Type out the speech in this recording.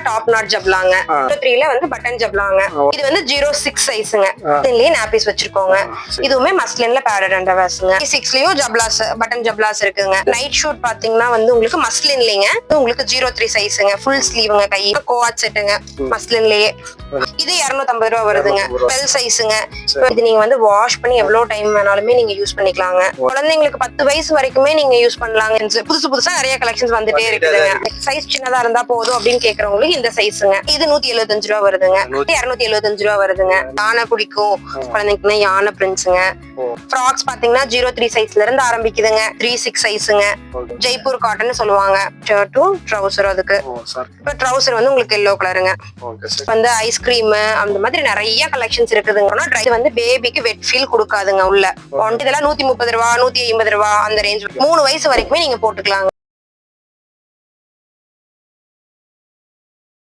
Top not ஜப்லாங்க. 03ல வந்து button ஜப்லாங்க. இது வந்து 06 சைஸ்ங்க. இதுலயே நாபிஸ் வச்சிருக்கோங்க. இதுவுமே மஸ்லின்ல பேடட் அண்டர்வேர்ஸ்ங்க. 6லயும் ஜப்லாஸ் பட்டன் ஜப்லாஸ் இருக்குங்க. நைட் ஷூட் பாத்தீங்கன்னா வந்து உங்களுக்கு மஸ்லின்லங்க. உங்களுக்கு 03 சைஸ்ங்க. ஃபுல் ஸ்லீவ்ங்க. கை கோஆட் செட்டுங்க. மஸ்லின்லயே இது 250 ரூபா வருதுங்க. பெல் சைஸ்ங்க. இது நீங்க வந்து வாஷ் பண்ணி எவ்வளவு டைம் வேணாலுமே நீங்க யூஸ் பண்ணிக்கலாங்க. குழந்தைங்களுக்கு 10 வயசு வரைக்குமே நீங்க யூஸ் பண்ணலாங்க. புதுசா நிறைய கலெக்ஷன்ஸ் வந்துட்டே இருக்குதுங்க. சைஸ் சின்னதா இருந்தா போதும் அப்படின்னு கேக்குறவங்களுக்கு இந்த சைஸ்ங்க. இது 175 ரூபா வருதுங்க. 275 ரூபா வருதுங்க. யானை பிடிக்கும் குழந்தைங்களுக்கு யானை பிரிண்ட்ஸுங்க. ஃப்ராக்ஸ் பாத்தீங்கன்னா 03 சைஸ்ல இருந்து ஆரம்பிக்குதுங்க. 36 சைஸுங்க. ஜெய்ப்பூர் காட்டன் சொல்லுவாங்க. ஷர்ட்டும் ட்ரவுசர். அதுக்கு இப்ப ட்ரவுசர் வந்து உங்களுக்கு எல்லோ கலருங்க. வந்து ஐஸ்கிரீம் அந்த மாதிரி நிறைய கலெக்ஷன்ஸ் இருக்குதுங்க. இது வந்து பேபிக்கு வெட் ஃபீல் கொடுக்காதுங்க. உள்ள இதெல்லாம் 130 ரூபா 150 ரூபா அந்த ரேஞ்ச் 3 வயசு வரைக்குமே நீங்க போட்டுக்கலாங்க.